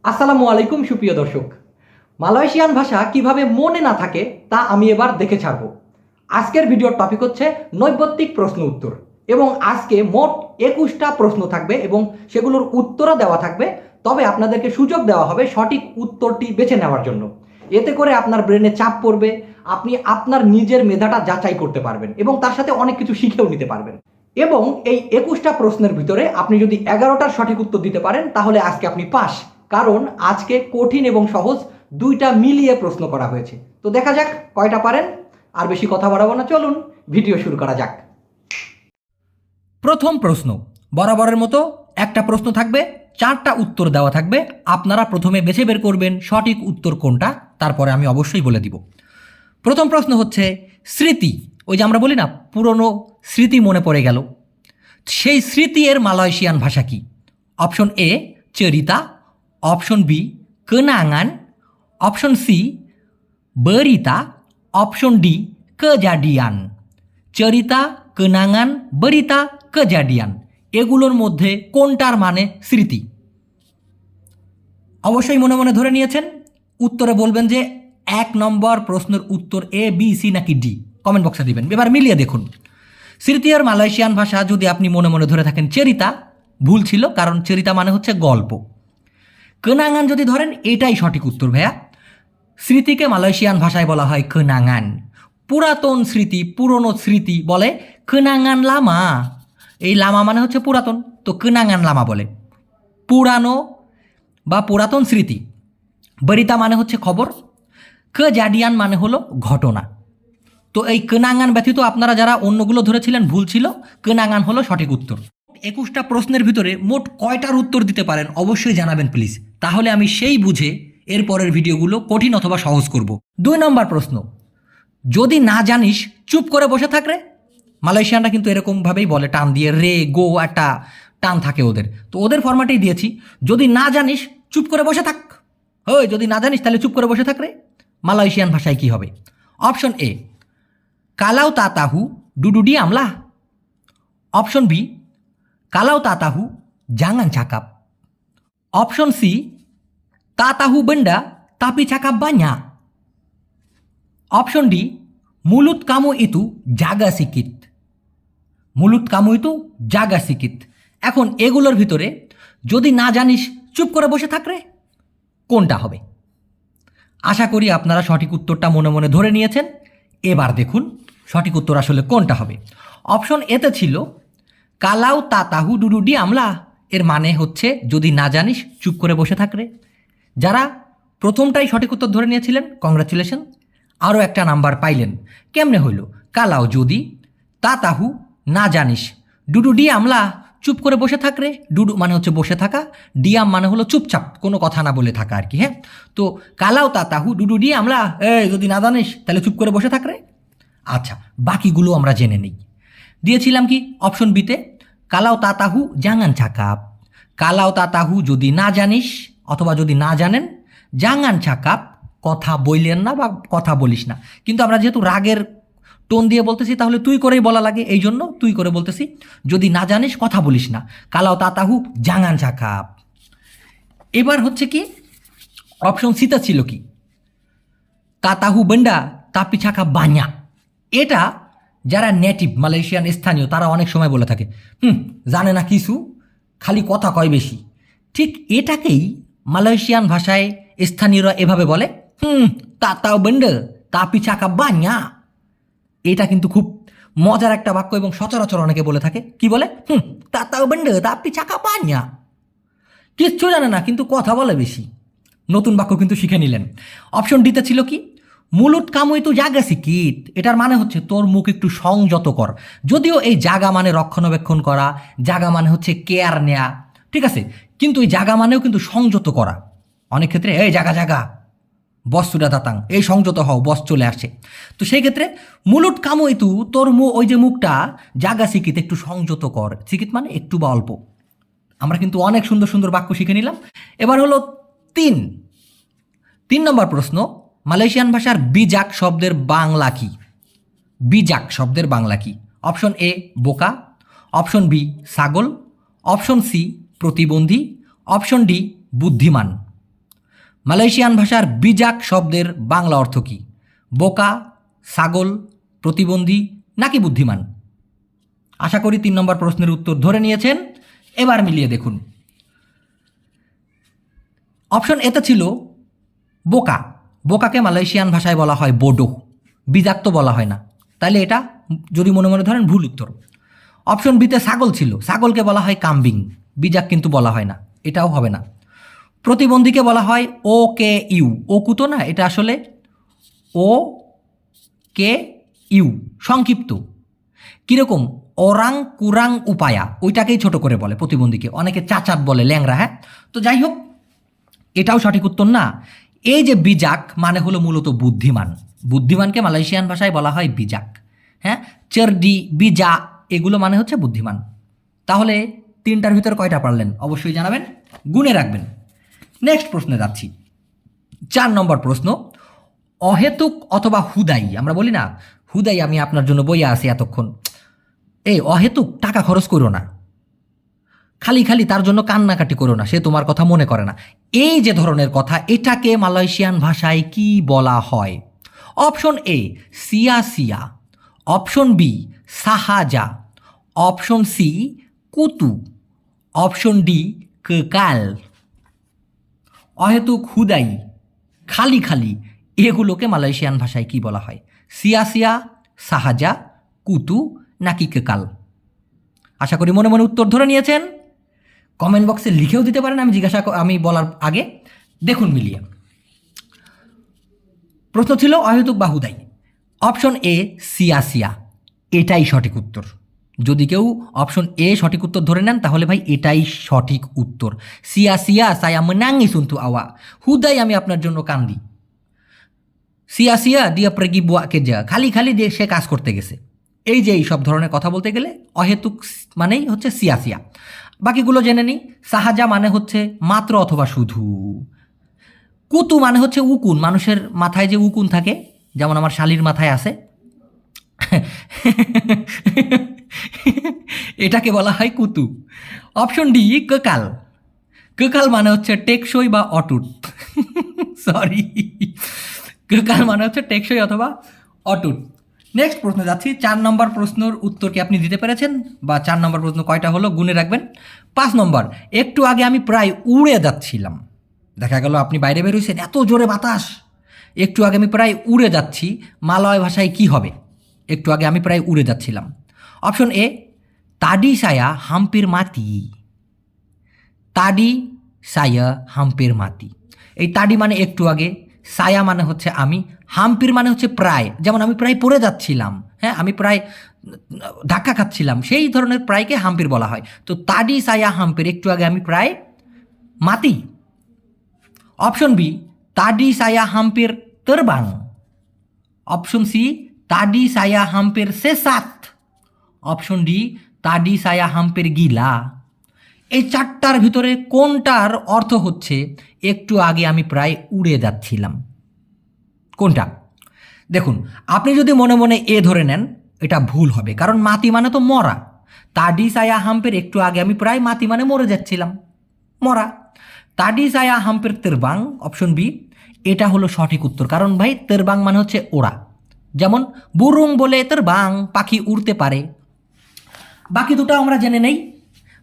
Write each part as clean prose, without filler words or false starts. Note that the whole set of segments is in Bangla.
আসসালামু আলাইকুম সুপ্রিয় দর্শক। মালয়েশিয়ান ভাষা কিভাবে মনে না থাকে তা আমি এবার দেখে ছাড়ব। আজকের ভিডিওর টপিক হচ্ছে নৈর্ব্যক্তিক প্রশ্ন উত্তর, এবং আজকে মোট 21টা প্রশ্ন থাকবে এবং সেগুলোর উত্তরও দেওয়া থাকবে। তবে আপনাদেরকে সুযোগ দেওয়া হবে সঠিক উত্তরটি বেছে নেওয়ার জন্য। এতে করে আপনার ব্রেনে চাপ পড়বে, আপনি আপনার নিজের মেধাটা যাচাই করতে পারবেন এবং তার সাথে অনেক কিছু শিখেও নিতে পারবেন। এবং এই 21টা প্রশ্নের ভিতরে আপনি যদি 11টার সঠিক উত্তর দিতে পারেন তাহলে আজকে আপনি পাস, কারণ আজকে কঠিন এবং সহজ দুইটা মিলিয়ে প্রশ্ন করা হয়েছে। তো দেখা যাক কয়টা পারেন। আর বেশি কথা বাড়াবো না, চলুন ভিডিও শুরু করা যাক। প্রথম প্রশ্ন, বরাবরের মতো একটা প্রশ্ন থাকবে, 4টা উত্তর দেওয়া থাকবে। আপনারা প্রথমে বেছে বের করবেন সঠিক উত্তর কোনটা, তারপরে আমি অবশ্যই বলে দিব। প্রথম প্রশ্ন হচ্ছে স্মৃতি। ওই যে আমরা বলি না পুরনো স্মৃতি মনে পড়ে গেল, সেই স্মৃতি এর মালয়েশিয়ান ভাষা কি? অপশন এ চেরিতা, অপশন বি কেনাঙ্গান, option C berita, option D kejadian। চরিতা, কেনাঙ্গান, berita, kejadian, এগুলোর মধ্যে কোনটার মানে স্মৃতি? অবশ্যই মনে মনে ধরে নিয়েছেন। উত্তরে বলবেন যে 1 নম্বর প্রশ্নের উত্তর এ, বি, সি নাকি ডি, কমেন্ট বক্সে দিবেন। এবার মিলিয়ে দেখুন। স্মৃতি আর মালয়েশিয়ান ভাষা যদি আপনি মনে মনে ধরে থাকেন চেরিতা, ভুল ছিল, কারণ চেরিতা মানে হচ্ছে গল্প। কেনাঙ্গান যদি ধরেন এটাই সঠিক উত্তর ভাইয়া। স্মৃতিকে মালয়েশিয়ান ভাষায় বলা হয় কেনাঙ্গান। পুরাতন স্মৃতি, পুরনো স্মৃতি বলে কেনাঙ্গান লামা। এই লামা মানে হচ্ছে পুরাতন, তো কেনাঙ্গান লামা বলে পুরানো বা পুরাতন স্মৃতি। বরিতা মানে হচ্ছে খবর, kejadian মানে হলো ঘটনা। তো এই কেনাঙ্গান ব্যতীত আপনারা যারা অন্যগুলো ধরেছিলেন ভুল ছিল, কেনাঙ্গান হলো সঠিক উত্তর। 21টা প্রশ্নের ভিতরে মোট কয়টার উত্তর দিতে পারেন অবশ্যই জানাবেন প্লিজ, তাহলে আমি সেই বুঝে এরপরের ভিডিওগুলো কঠিন অথবা সহজ করব। 2 নম্বর প্রশ্ন, যদি না জানিস চুপ করে বসে থাক রে। মালয়েশিয়ানরা কিন্তু এরকমভাবেই বলে, টান দিয়ে, রে গো একটা টান থাকে ওদের, তো ওদের ফরম্যাটেই দিয়েছি। যদি না জানিস চুপ করে বসে থাক। ওই যদি না জানিস তাহলে চুপ করে বসে থাক রে। মালয়েশিয়ান ভাষায় কি হবে? Option A kalau tak tahu duduk diamlah, option B kalau tak tahu jangan cakap, option C tak tahu benda tapi cakap banyak, option D mulut kamu itu jaga sikit, mulut kamu itu jaga sikit। এখন এগুলোর ভিতরে যদি না জানিস চুপ করে বসে থাক রে, কোনটা হবে? আশা করি আপনারা সঠিক উত্তরটা মনে মনে ধরে নিয়েছেন। এবার দেখুন সঠিক উত্তর আসলে কোনটা হবে। অপশন এতে ছিল কালাউ তাতাহু ডুডুডি আমলা, এর মানে হচ্ছে যদি না জানিস চুপ করে বসে থাক রে। যারা প্রথমটাই সঠিক উত্তর ধরে নিয়েছিলেন কংগ্রাচুলেশন, আরও একটা নাম্বার পাইলেন। কেমনে হইল? কালাও যদি, তাতাহু না জানিস, ডুডুডি আমলা চুপ করে বসে থাক রে। ডুডু মানে হচ্ছে বসে থাকা, ডিয়াম মানে হলো চুপচাপ কোনো কথা না বলে থাকা আর কি। হ্যাঁ, তো কালাও তাতাহু ডুডুডি আমলা, যদি না জানিস তাহলে চুপ করে বসে থাক রে। আচ্ছা, বাকিগুলো আমরা জেনে নিই। দিয়েছিলাম কি অপশন বিতে কালাও তাতাহু জাঙ্গান ছাকাপ। কালাও তাতাহু যদি না জানিস অথবা যদি না জানেন, জাঙ্গান ছাকাপ কথা বললেন না বা কথা বলিস না। কিন্তু আমরা যেহেতু রাগের টোন দিয়ে বলতেছি তাহলে তুই করেই বলা লাগে, এই জন্য তুই করে বলতেছি। যদি না জানিস কথা বলিস না, কালাও তাতাহু জাঙ্গান ছাকাপ। এবার হচ্ছে কি অপশন সিতে ছিল কি তাতাহু বেন্ডা তাপি ছাকা বাña। এটা যারা নেটিভ মালয়েশিয়ান স্থানীয় তারা অনেক সময় বলে থাকে, জানে না কিছু, খালি কথা কয় বেশি। ঠিক এটাকেই মালয়েশিয়ান ভাষায় স্থানীয়রা এভাবে বলে, তাতাও বেন্ডা তাপি ছাকা বাña। এটা কিন্তু খুব মজার একটা বাক্য এবং সচরাচর অনেকে বলে থাকে। কি বলে? তাতাও বেন্ডা তাপি ছাকা বাña। কিচ্ছু জানে না কিন্তু কথা বলে বেশি। নতুন বাক্য কিন্তু শিখে নিলেন। অপশন ডিতে ছিল কি মুলুত কামুই তো জাগা সিকিট, এটার মানে হচ্ছে তোর মুখ একটু সংযত কর। যদিও এই জাগা মানে রক্ষণাবেক্ষণ করা, জাগা মানে হচ্ছে কেয়ার নেয়া, ঠিক আছে, কিন্তু এই জাগা মানেও কিন্তু সংযত করা। অনেক ক্ষেত্রে এই জাগা জাগা বস সুডা দাতাং, এই সংযত হও, বস চলে আসে। তো সেই ক্ষেত্রে মুলুট কামুই তু, তোর ওই যে মুখটা জাগা সিকিত, একটু সংযত কর। সিকিত মানে একটু বা অল্প। আমরা কিন্তু অনেক সুন্দর সুন্দর বাক্য শিখে নিলাম। এবার হলো 3 নম্বর প্রশ্ন, মালয়েশিয়ান ভাষার বিজাক শব্দের বাংলা কি? বিজাক শব্দের বাংলা কি? অপশন এ বোকা, অপশন বি ছাগল, অপশন সি প্রতিবন্ধী, অপশন ডি বুদ্ধিমান। মালয়েশিয়ান ভাষার বিজাক শব্দের বাংলা অর্থ কী? বোকা, ছাগল, প্রতিবন্ধী নাকি বুদ্ধিমান? আশা করি 3 নম্বর প্রশ্নের উত্তর ধরে নিয়েছেন। এবার মিলিয়ে দেখুন। অপশন এতে ছিল বোকা। বোকাকে মালয়েশিয়ান ভাষায় বলা হয় বোডো, বিজাক তো বলা হয় না, তাহলে এটা যদি মনে মনে ধরেন ভুল উত্তর। অপশন বিতে ছাগল ছিল, ছাগলকে বলা হয় কাম্বিং, বিজাক কিন্তু বলা হয় না, এটাও হবে না। প্রতিবন্ধীকে বলা হয় ও কে ইউ, ও কুতো না, এটা আসলে ও কে ইউ, সংক্ষিপ্ত। কীরকম? ওরাং কুরাং উপায়া, ওইটাকেই ছোট করে বলে প্রতিবন্ধীকে, অনেকে চাচাত বলে, ল্যাংরা। হ্যাঁ, তো যাই হোক, এটাও সঠিক উত্তর না। এই যে বিজাক মানে হলো মূলত বুদ্ধিমান, বুদ্ধিমানকে মালয়েশিয়ান ভাষায় বলা হয় বিজাক। হ্যাঁ, চেরডি, বিজা এগুলো মানে হচ্ছে বুদ্ধিমান। তাহলে 3টার ভিতরে কয়টা পারলেন অবশ্যই জানাবেন, গুণে রাখবেন। নেক্সট প্রশ্নে যাচ্ছি। 4 নম্বর প্রশ্ন, অহেতুক অথবা হুদাই, আমরা বলি না হুদাই আমি আপনার জন্য বইয়া আছি এতক্ষণ, এই অহেতুক টাকা খরচ করো না, খালি খালি তার জন্য কান্নাকাটি করো না, সে তোমার কথা মনে করে না, এই যে ধরনের কথা, এটাকে মালয়েশিয়ান ভাষায় কি বলা হয়? অপশন এ সিয়া সিয়া, অপশন বি সাহাজা, অপশন সি কুতু, অপশন ডি কেকাল। অহেতুক, হুদাই, খালি খালি, এগুলোকে মালয়েশিয়ান ভাষায় কি বলা হয়? সিয়া সিয়া, সাহাজা, কুতু নাকি কেকাল? আশা করি মনে মনে উত্তর ধরে নিয়েছেন। কমেন্ট বক্সে লিখেও দিতে পারেন, আমি বলার আগে দেখুন মিলিয়ে। প্রশ্ন ছিল অহেতুক বা হুদাই। অপশন এ সিয়া সিয়া, এটাই সঠিক উত্তর। যদি কেউ অপশন এ সঠিক উত্তর ধরে নেন তাহলে ভাই এটাই সঠিক উত্তর। সিয়া সিয়া সায়া মেনাঙ্গি শুনতু আওয়া, হুদাই আমি আপনার জন্য কান্দি। সিয়া সিয়া দিয়া প্রেগি বুয়াকে যা, খালি খালি দিয়ে সে কাজ করতে গেছে। এই যে এই সব ধরনের কথা বলতে গেলে অহেতুক মানেই হচ্ছে সিয়া সিয়া। বাকিগুলো জেনে নিই। সাহাজা মানে হচ্ছে মাত্র অথবা শুধু। কুতু মানে হচ্ছে উকুন, মানুষের মাথায় যে উকুন থাকে, যেমন আমার শালির মাথায় আছে, এটাকে বলা হয় কুতু। অপশন ডি কেকাল, কেকাল মানে হচ্ছে টেকসই বা অটুট। সরি, কেকাল মানে হচ্ছে টেকসই অথবা অটুট। নেক্সট প্রশ্ন যাচ্ছি। 4 নম্বর প্রশ্নের উত্তর কি আপনি দিতে পেরেছেন? বা 4 নম্বর প্রশ্ন কয়টা হলো গুনে রাখবেন। 5 নম্বর, একটু আগে আমি প্রায় উড়ে যাচ্ছিলাম। দেখা গেল আপনি বাইরে বের হয়েছেন, এত জোরে বাতাস, একটু আগে আমি প্রায় উড়ে যাচ্ছি, মালয় ভাষায় কি হবে? একটু আগে আমি প্রায় উড়ে যাচ্ছিলাম। অপশন এ তাডি সায়া হাম্পির মাতি, তাডি সায়া হাম্পির মাতি। এই তাডি মানে একটু আগে, সায়া মানে হচ্ছে আমি, হাম্পির মানে হচ্ছে প্রায়, যেমন আমি প্রায় পড়ে যাচ্ছিলাম, হ্যাঁ আমি প্রায় ধাক্কা খাচ্ছিলাম, সেই ধরনের প্রায়কে হাম্পির বলা হয়। তো তাডি সায়া হাম্পির, একটু আগে আমি প্রায় মাতি। অপশন বি তাডি সায়া হাম্পির তেরবাং, অপশন সি তাডি সায়া হাম্পির সেসাত, অপশন ডি তাডি সায়া হাম্পির গিলা। এই 4টার ভিতরে কোনটার অর্থ হচ্ছে একটু আগে আমি প্রায় উড়ে যাচ্ছিলাম? কোনটা? দেখুন, আপনি যদি মনে মনে এ ধরে নেন এটা ভুল হবে, কারণ মাতি মানে তো মরা। তাডি সায়া হাম্পের একটু আগে আমি প্রায় মাতি মানে মরে যাচ্ছিলাম, মরা। তাডি সায়া হাম্পের তেরবাং, অপশন বি, এটা হলো সঠিক উত্তর। কারণ ভাই তেরবাং মানে হচ্ছে ওরা, যেমন বুরুং বলে তেরবাং, পাখি উড়তে পারে। বাকি দুটো আমরা জেনে নেই।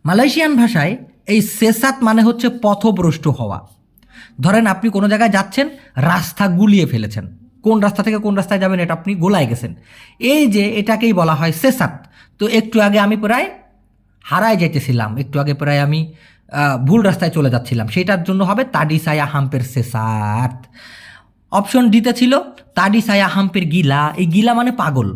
মালয়েশিয়ান ভাষায় এই সেসাত মানে হচ্ছে পথভ্রষ্ট হওয়া। ধরেন আপনি কোনো জায়গায় যাচ্ছেন, রাস্তা গুলিয়ে ফেলেছেন, কোন রাস্তা থেকে কোন রাস্তায় যাবেন এটা আপনি গোলায় গেছেন, এই যে এটাকেই বলা হয় সেসাত। তো একটু আগে আমি প্রায় হারায় যাইতেছিলাম, একটু আগে প্রায় আমি ভুল রাস্তায় চলে যাচ্ছিলাম, সেটার জন্য হবে তাডি সায়া হাম্পের সেসাত। অপশন ডিতে ছিল তাডি সায়া হাম্পের গিলা, এই গিলা মানে পাগল।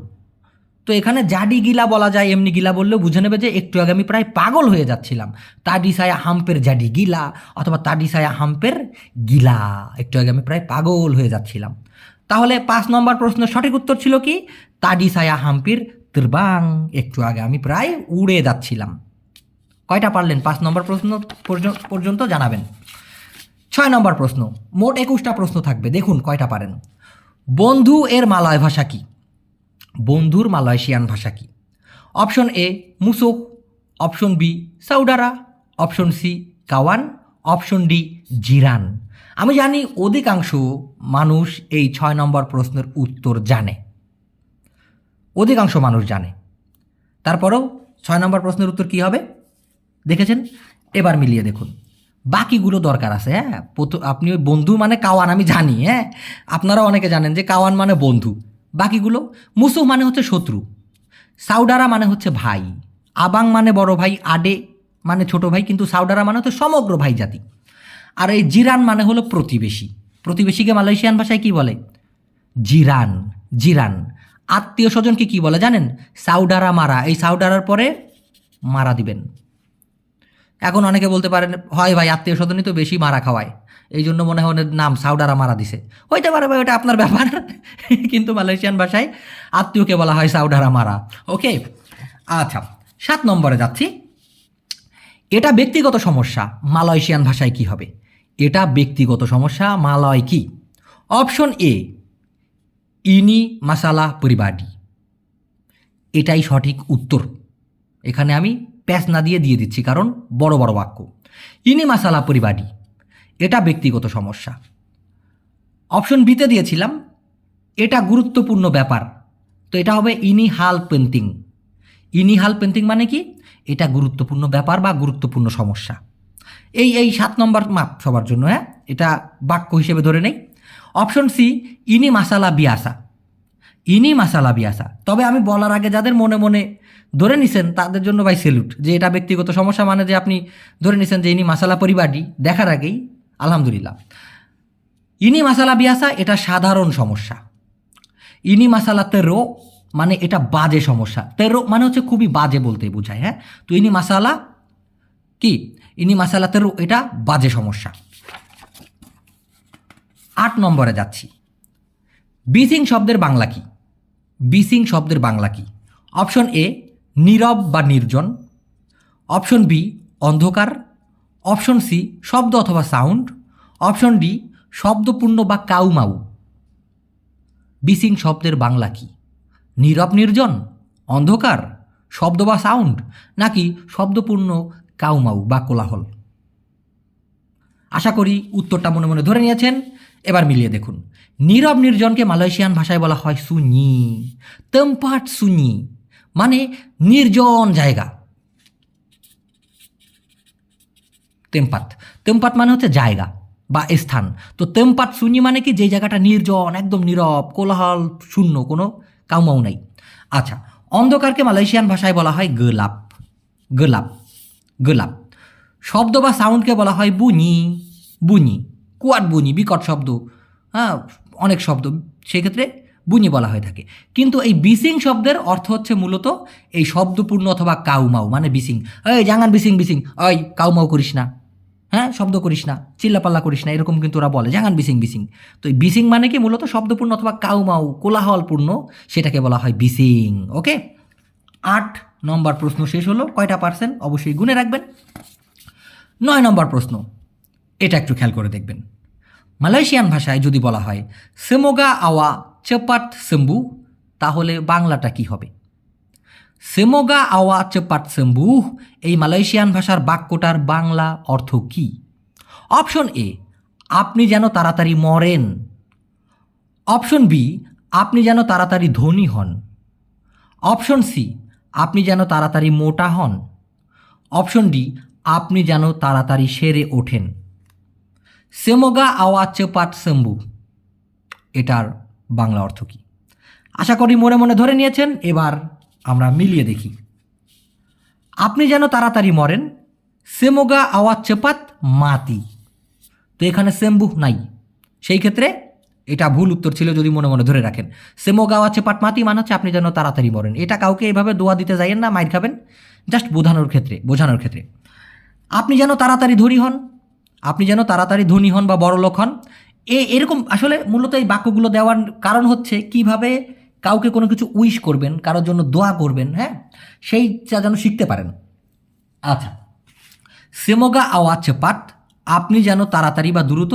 তো এখানে জাডি গিলা বলা যায়, এমনি গিলা বললেও বুঝে নেবে যে একটু আগে আমি প্রায় পাগল হয়ে যাচ্ছিলাম। তাডি সায়া হাম্পের জাডি গিলা অথবা তাডি সায়া হাম্পের গিলা, একটু আগে আমি প্রায় পাগল হয়ে যাচ্ছিলাম। তাহলে 5 নম্বর প্রশ্নের সঠিক উত্তর ছিল কি? তাডি সায়া হাম্পির তেরবাং, একটু আগে আমি প্রায় উড়ে যাচ্ছিলাম। কয়টা পারলেন 5 নম্বর প্রশ্ন পর্যন্ত জানাবেন। 6 নম্বর প্রশ্ন, মোট 21টা প্রশ্ন থাকবে, দেখুন কয়টা পারেন। বন্ধু এর মালয় ভাষা কি? বন্ধুর মালয়েশিয়ান ভাষা কি? অপশন এ মুসুক, অপশন বি সাউডারা, অপশন সি কাওয়ান, অপশন ডি জিরান। আমি জানি অধিকাংশ মানুষ এই 6 নম্বর প্রশ্নের উত্তর জানে, অধিকাংশ মানুষ জানে। তারপরেও 6 নম্বর প্রশ্নের উত্তর কী হবে দেখেছেন? এবার মিলিয়ে দেখুন। বাকিগুলো দরকার আছে। হ্যাঁ, আপনি ওই বন্ধু মানে কাওয়ান আমি জানি। হ্যাঁ, আপনারা অনেকে জানেন যে কাওয়ান মানে বন্ধু। বাকিগুলো মুসুহ মানে হচ্ছে শত্রু, সাউডারা মানে হচ্ছে ভাই, আবাং মানে বড় ভাই, আডে মানে ছোট ভাই, কিন্তু সাউডারা মানে হচ্ছে সমগ্র ভাই জাতি। আর এই জিরান মানে হলো প্রতিবেশী। প্রতিবেশীকে মালয়েশিয়ান ভাষায় কি বলে? জিরান। জিরান। আত্মীয় স্বজনকে কি বলে জানেন? সাউডারা মারা। এই সাউডারার পরে মারা দিবেন। এখন অনেকে বলতে পারেন হয় ভাই আত্মীয় স্বজনই তো বেশি মারা খাওয়ায়, এই জন্য মনে হয় ওদের নাম সাউডারা মারা দিছে। হইতে পারে ভাই, ওটা আপনার ব্যাপার। কিন্তু মালয়েশিয়ান ভাষায় আত্মীয়কে বলা হয় সাউডারা মারা। ওকে, আচ্ছা 7 নম্বরে যাচ্ছি। এটা ব্যক্তিগত সমস্যা, মালয়েশিয়ান ভাষায় কি হবে? এটা ব্যক্তিগত সমস্যা, মালয় কি? অপশন এ, ইনি মাসালা পরিবাডি। এটাই সঠিক উত্তর। এখানে আমি প্যাচ না দিয়ে দিচ্ছি, কারণ বড় বড় বাক্য। ইনি মাসালা পরিবাডি, এটা ব্যক্তিগত সমস্যা। অপশন বিতে দিয়েছিলাম এটা গুরুত্বপূর্ণ ব্যাপার, তো এটা হবে ইনি হাল পেন্টিং। ইনি হাল পেন্টিং মানে কি? এটা গুরুত্বপূর্ণ ব্যাপার বা গুরুত্বপূর্ণ সমস্যা। এই 7 নম্বর মাপ সবার জন্য। হ্যাঁ, এটা বাক্য হিসেবে ধরে নেই। অপশন সি, ইনি মাসালা বিয়াসা। ইনি মাসালা বিয়াসা। তবে আমি বলার আগে যাদের মনে মনে ধরে নিছেন তাদের জন্য ভাই সেলুট, যে এটা ব্যক্তিগত সমস্যা মানে যে আপনি ধরে নিছেন যে ইনি মাসালা পরিবারটি দেখার আগেই আলহামদুলিল্লাহ। ইনি মাসালা বিয়াসা এটা সাধারণ সমস্যা। ইনি মাসালা তেরো মানে এটা বাজে সমস্যা। তেরো মানে হচ্ছে খুবই বাজে বলতে বোঝায়। হ্যাঁ, তো ইনি মাসালা কি? ইনি মাসালা তেরো এটা বাজে সমস্যা। 8 নম্বরে যাচ্ছি। বিসিং শব্দের বাংলা কি? বিসিং শব্দের বাংলা কি? অপশন এ, নীরব বা নির্জন। অপশন বি, অন্ধকার। অপশন সি, শব্দ অথবা সাউন্ড। অপশন ডি, শব্দপূর্ণ বা কাউমাউ। বিসিং শব্দের বাংলা কি? নীরব নির্জন, অন্ধকার, শব্দ বা সাউন্ড, নাকি শব্দপূর্ণ কাউমাউ বা কোলাহল? আশা করি উত্তরটা মনে মনে ধরে নিয়েছেন। এবার মিলিয়ে দেখুন। নীরব নির্জনকে মালয়েশিয়ান ভাষায় বলা হয় সুনি। তেম্পাট সুনি মানে নির্জন জায়গা। তেম্পাত, তেম্পাত মানে হচ্ছে জায়গা বা স্থান। তো তেম্পাত সুনি মানে কি? যে জায়গাটা নির্জন, একদম নীরব, কোলাহল শূন্য, কোনো কাউমাউ নাই। আচ্ছা, অন্ধকারকে মালয়েশিয়ান ভাষায় বলা হয় গেলাপ। গেলাপ, গেলাপ। শব্দ বা সাউন্ডকে বলা হয় বুনি। বুনি, কুয়াট বুনি, বিকট শব্দ। হ্যাঁ, অনেক শব্দ, সেক্ষেত্রে বুনি বলা হয়ে থাকে। কিন্তু এই বিসিং শব্দের অর্থ হচ্ছে মূলত এই শব্দপূর্ণ অথবা কাউমাউ মানে বিসিং। এই জাঙ্গান বিসিং বিসিং, ওই কাউমাউ করিস না, হ্যাঁ শব্দ করিস না, চিল্লাপাল্লা করিস না, এরকম কিন্তু ওরা বলে জাঙ্গান বিসিং বিসিং। তো এই বিসিং মানে কি? মূলত শব্দপূর্ণ অথবা কাউমাউ কোলাহলপূর্ণ, সেটাকে বলা হয় বিসিং। ওকে, 8 নম্বর প্রশ্ন শেষ হলো। কয়টা পার্সেন্ট অবশ্যই গুনে রাখবেন। 9 নম্বর প্রশ্ন, এটা একটু খেয়াল করে দেখবেন। মালয়েশিয়ান ভাষায় যদি বলা হয় সেমোগা আওয়া চেপাট সেম্বু, তাহলে বাংলাটা কি হবে? সেমোগা আওয়া চেপাট সেম্বু, এই মালয়েশিয়ান ভাষার বাক্যটার বাংলা অর্থ কি? অপশন এ, আপনি যেন তাড়াতাড়ি মরেন। অপশন বি, আপনি যেন তাড়াতাড়ি ধনী হন। অপশন সি, আপনি যেন তাড়াতাড়ি মোটা হন। অপশন ডি, আপনি যেন তাড়াতাড়ি সেরে ওঠেন। সেমোগা আওয়া চেপাট সেম্বু, এটার বাংলা অর্থ কি? আশা করি মনে মনে ধরে নিয়েছেন। এবার আমরা মিলিয়ে দেখি। আপনি যেন তাড়াতাড়ি মরেন, সেমোগা আওয়া চেপাত মাতি। তো এখানে সেম্বু নাই, সেই ক্ষেত্রে এটা ভুল উত্তর ছিল যদি মনে মনে ধরে রাখেন। সেমোগা আওয়া চেপাট মাতি মানে হচ্ছে আপনি যেন তাড়াতাড়ি মরেন। এটা কাউকে এভাবে দোয়া দিতে যাইয়েন না, মাইর খাবেন। জাস্ট বোঝানোর ক্ষেত্রে। আপনি যেন তাড়াতাড়ি ধনী হন, আপনি যেন তাড়াতাড়ি ধনী হন বা বড়লোক হন, এরকম আসলে মূলত এই বাক্যগুলো দেওয়ার কারণ হচ্ছে কিভাবে কাউকে কোনো কিছু উইশ করবেন, কারোর জন্য দোয়া করবেন, হ্যাঁ সেইটা যেন শিখতে পারেন। আচ্ছা, সেমোগা আওয়া চেপাট, আপনি যেন তাড়াতাড়ি বা দ্রুত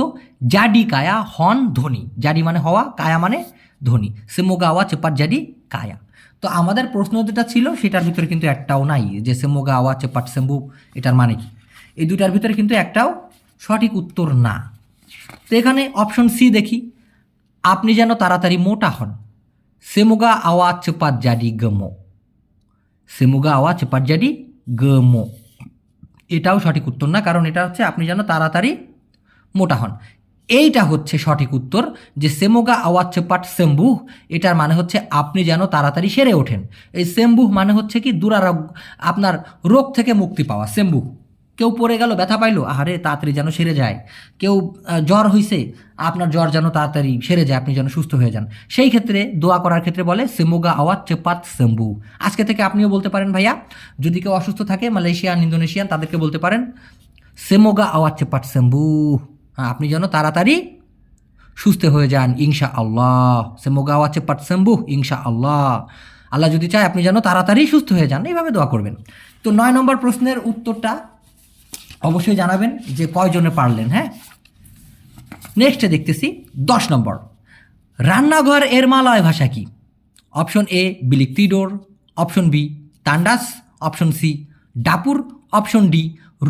জাডি কায়া হন ধনী। জাডি মানে হওয়া, কায়া মানে ধনী। সেমোগা আওয়া চেপাট জাডি কায়া। তো আমাদের প্রশ্ন যেটা ছিল সেটার ভিতরে কিন্তু একটাও নাই যে সেমোগা আওয়া চেপাট সেম্বু এটার মানে কি। এই দুটার ভিতরে কিন্তু একটাও সঠিক উত্তর না। তো এখানে অপশন সি দেখি, আপনি যেন তাড়াতাড়ি মোটা হন। সেমুগা আওয়া চেপাত জাডি গমো। সেমুগা আওয়া চেপাত জাডি গমো, এটাও সঠিক উত্তর না, কারণ এটা হচ্ছে আপনি যেন তাড়াতাড়ি মোটা হন। এইটা হচ্ছে সঠিক উত্তর, যে সেমোগা আওয়াজ চেপাট সেম্বুহ, এটার মানে হচ্ছে আপনি যেন তাড়াতাড়ি সেরে ওঠেন। এই সেম্বুহ মানে হচ্ছে কি দুরারোগ, আপনার রোগ থেকে মুক্তি পাওয়া। সেম্বুহ, কেউ পড়ে গেল, ব্যথা পাইলো, আহারে তাড়াতাড়ি যেন সেরে যায়। কেউ জ্বর হইছে, আপনার জ্বর যেন তাড়াতাড়ি সেরে যায়, আপনি যেন সুস্থ হয়ে যান। সেই ক্ষেত্রে দোয়া করার ক্ষেত্রে বলে সেমোগা আওয়াজ চেপাত সেম্বু। আজকে থেকে আপনিও বলতে পারেন ভাইয়া, যদি কেউ অসুস্থ থাকে মালয়েশিয়ান, ইন্দোনেশিয়ান, তাদেরকে বলতে পারেন সেমোগা আওয়াজ চেপাট সেম্বু। হ্যাঁ, আপনি যেন তাড়াতাড়ি সুস্থ হয়ে যান ইনশা আল্লাহ। সেমোগা আওয়াজ চেপাট সেম্বু ইনশা আল্লাহ। আল্লাহ যদি চায় আপনি যেন তাড়াতাড়ি সুস্থ হয়ে যান, এইভাবে দোয়া করবেন। তো 9 নম্বর প্রশ্নের উত্তরটা অবশ্যই জানাবেন যে কয়জনে পারলেন। হ্যাঁ, নেক্সটে দেখতেছি 10 নম্বর, রান্নাঘর এর মালয় ভাষা কি? অপশন এ বিলিক তিডোর, অপশন বি তান্ডাস, অপশন সি ডাপুর, অপশন ডি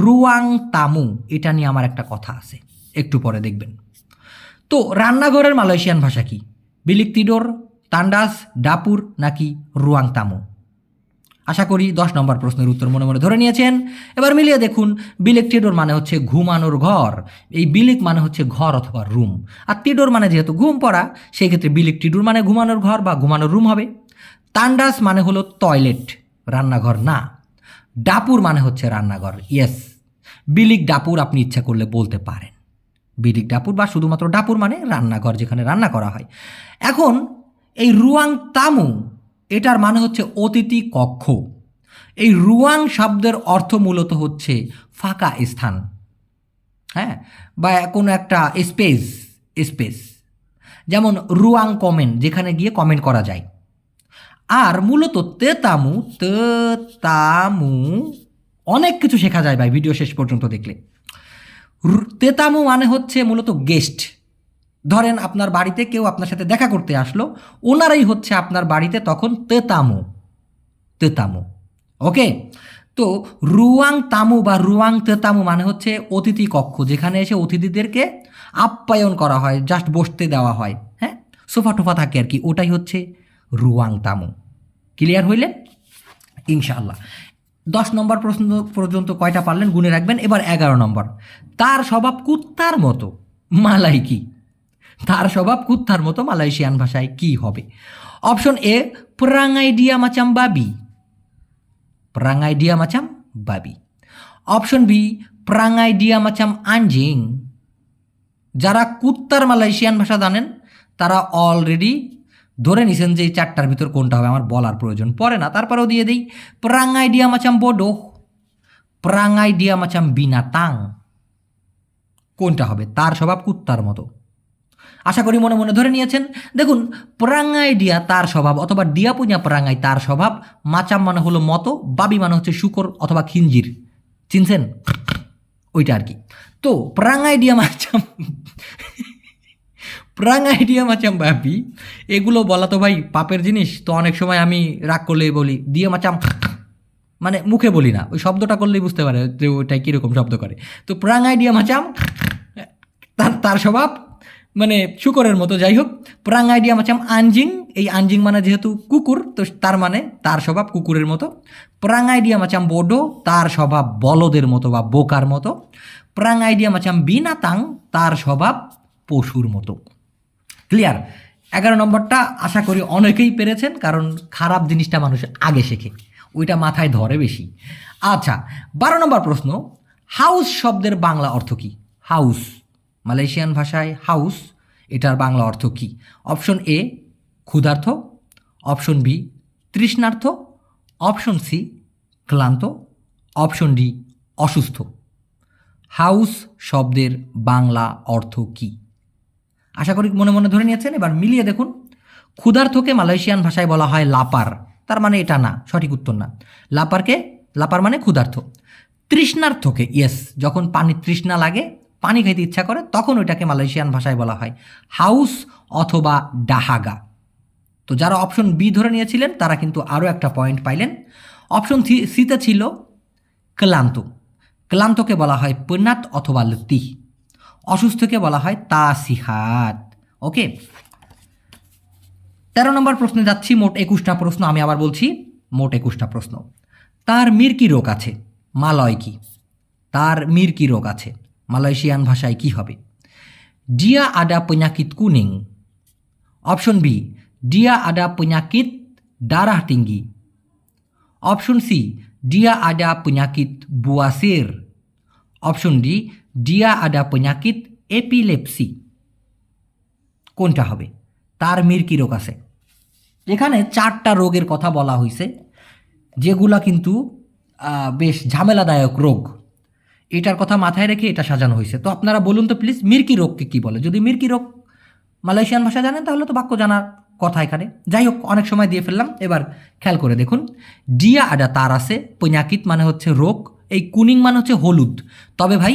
রুয়াং তামু। এটা নিয়ে আমার একটা কথা আছে, একটু পরে দেখবেন। তো রান্নাঘরের মালয়েশিয়ান ভাষা কি? বিলিক তিডোর, তান্ডাস, ডাপুর নাকি রুয়াং তামু? আশা করি 10 নম্বর প্রশ্নের উত্তর মনে মনে ধরে নিয়েছেন। এবার মিলিয়ে দেখুন, বিলিক টিডোর মানে হচ্ছে ঘুমানোর ঘর। এই বিলিক মানে হচ্ছে ঘর অথবা রুম, আর টিডোর মানে যেহেতু ঘুম পড়া, সেই ক্ষেত্রে বিলিক টিডোর মানে ঘুমানোর ঘর বা ঘুমানোর রুম হবে। তান্ডাস মানে হলো টয়লেট, রান্নাঘর না। ডাপুর মানে হচ্ছে রান্নাঘর, ইয়েস। বিলিক ডাপুর আপনি ইচ্ছা করলে বলতে পারেন। বিলিক ডাপুর বা শুধুমাত্র ডাপুর মানে রান্নাঘর, যেখানে রান্না করা হয়। এখন এই রুয়াং তামু, এটার মানে হচ্ছে অতিথি কক্ষ। এই রুয়াং শব্দের অর্থ মূলত হচ্ছে ফাঁকা স্থান, হ্যাঁ, বা কোনো একটা স্পেস। স্পেস যেমন রুয়াং কমেন্ট, যেখানে গিয়ে কমেন্ট করা যায়। আর মূলত তেতামু, তেতামু অনেক কিছু শেখা যায় ভাই ভিডিও শেষ পর্যন্ত দেখলে। তেতামু মানে হচ্ছে মূলত গেস্ট। ধরেন আপনার বাড়িতে কেউ আপনার সাথে দেখা করতে আসলো, ওনারাই হচ্ছে আপনার বাড়িতে তখন তেতামু। তেতামু, ওকে। তো রুয়াং তামু বা রুয়াং তেতামু মানে হচ্ছে অতিথি কক্ষ, যেখানে এসে অতিথিদেরকে আপ্যায়ন করা হয়, জাস্ট বসতে দেওয়া হয়, হ্যাঁ, সোফা টোফা থাকে আর কি, ওটাই হচ্ছে রুয়াং তামু। ক্লিয়ার হইলেন ইনশাআল্লাহ। 10 নম্বর প্রশ্ন পর্যন্ত কয়টা পারলেন গুনে রাখবেন। এবার 11 নম্বর, তার স্বভাব কুত্তার মতো মালাই কি? তার স্বভাব কুত্তার মতো মালয়েশিয়ান ভাষায় কি হবে? Option A perangai dia macam babi, perangai dia macam babi. Option B perangai dia macam anjing. যারা কুত্তার মালয়েশিয়ান ভাষা জানেন তারা অলরেডি ধরে নিছেন যে এই 4টার ভিতর কোনটা হবে, আমার বলার প্রয়োজন পড়ে না, তারপরেও দিয়ে দিই। perangai dia macam bodoh, perangai dia macam binatang, কোনটা হবে? তার স্বভাব কুত্তার মতো। আশা করি মনে মনে ধরে নিয়েছেন। দেখুন, perangai dia তার স্বভাব, অথবা dia punya perangai তার স্বভাব, মাচাম মানে হলো মতো, বাবি মানে হচ্ছে শুকর অথবা খিঞ্জির, চিনছেন ওইটা আর কি। তো perangai dia macam perangai dia macam babi, এগুলো বলা তো ভাই পাপের জিনিস। তো অনেক সময় আমি রাগ করলেই বলি dia macam, মানে মুখে বলি না, ওই শব্দটা করলেই বুঝতে পারে যে ওইটাই কীরকম শব্দ করে। তো perangai dia macam, তার স্বভাব মানে শুকরের মতো। যাই হোক, perangai dia macam anjing, এই আঞ্জিং মানে যেহেতু কুকুর, তো তার মানে তার স্বভাব কুকুরের মতো। perangai dia macam bodoh, তার স্বভাব বলদের মতো বা বোকার মতো। perangai dia macam binatang, তার স্বভাব পশুর মতো। ক্লিয়ার? 11 নম্বরটা আশা করি অনেকেই পেরেছেন, কারণ খারাপ জিনিসটা মানুষ আগে শেখে, ওইটা মাথায় ধরে বেশি। আচ্ছা, 12 নম্বর প্রশ্ন, হাউস শব্দের বাংলা অর্থ কী? হাউস, মালয়েশিয়ান ভাষায় হাউস, এটার বাংলা অর্থ কী? অপশন এ ক্ষুধার্ত, অপশন বি তৃষ্ণার্ত, অপশন সি ক্লান্ত, অপশন ডি অসুস্থ। হাউস শব্দের বাংলা অর্থ কী? আশা করি মনে মনে ধরে নিয়েছেন। এবার মিলিয়ে দেখুন, ক্ষুধার্তকে মালয়েশিয়ান ভাষায় বলা হয় লাপার, তার মানে এটা না, সঠিক উত্তর না। লাপার মানে ক্ষুধার্ত। তৃষ্ণার্তকে, ইয়েস, যখন পানির তৃষ্ণা লাগে, পানি খাইতে ইচ্ছা করে, তখন ওইটাকে মালয়েশিয়ান ভাষায় বলা হয় হাউস অথবা ডাহাগা। তো যারা অপশন বি ধরে নিয়েছিলেন তারা কিন্তু আরও একটা পয়েন্ট পাইলেন। অপশন সিতে ছিল ক্লান্ত, ক্লান্তকে বলা হয় পেনাত অথবা লতি। অসুস্থকে বলা হয় তাসিহাত। ওকে, 13 নম্বর প্রশ্নে যাচ্ছি। মোট 21টা প্রশ্ন, আমি আবার বলছি মোট 21টা প্রশ্ন। তার মির কি রোগ আছে? মালয় কি? তার মির কি রোগ আছে? মালয়েশিয়ান ভাষায় কি হবে? Dia ada penyakit kuning. Option B, dia ada penyakit darah tinggi. Option C, dia ada penyakit buasir. Option D, dia ada penyakit epilepsi. কোনটা হবে? তার মির কি রোগ আছে? এখানে 4টা রোগের কথা বলা হয়েছে, যেগুলা কিন্তু বেশ ঝামেলাদায়ক রোগ। এটার কথা মাথায় রেখে এটা সাজানো হয়েছে। তো আপনারা বলুন তো প্লিজ, মির্কি রোগকে কী বলে? যদি মির্কি রোগ মালয়েশিয়ান ভাষা জানেন তাহলে তো বাক্য জানার কথা এখানে। যাই হোক, অনেক সময় দিয়ে ফেললাম। এবার খেয়াল করে দেখুন, ডিয়া আডা তার আছে, পৈনাকিত মানে হচ্ছে রোগ, এই কুনিং মানে হচ্ছে হলুদ। তবে ভাই,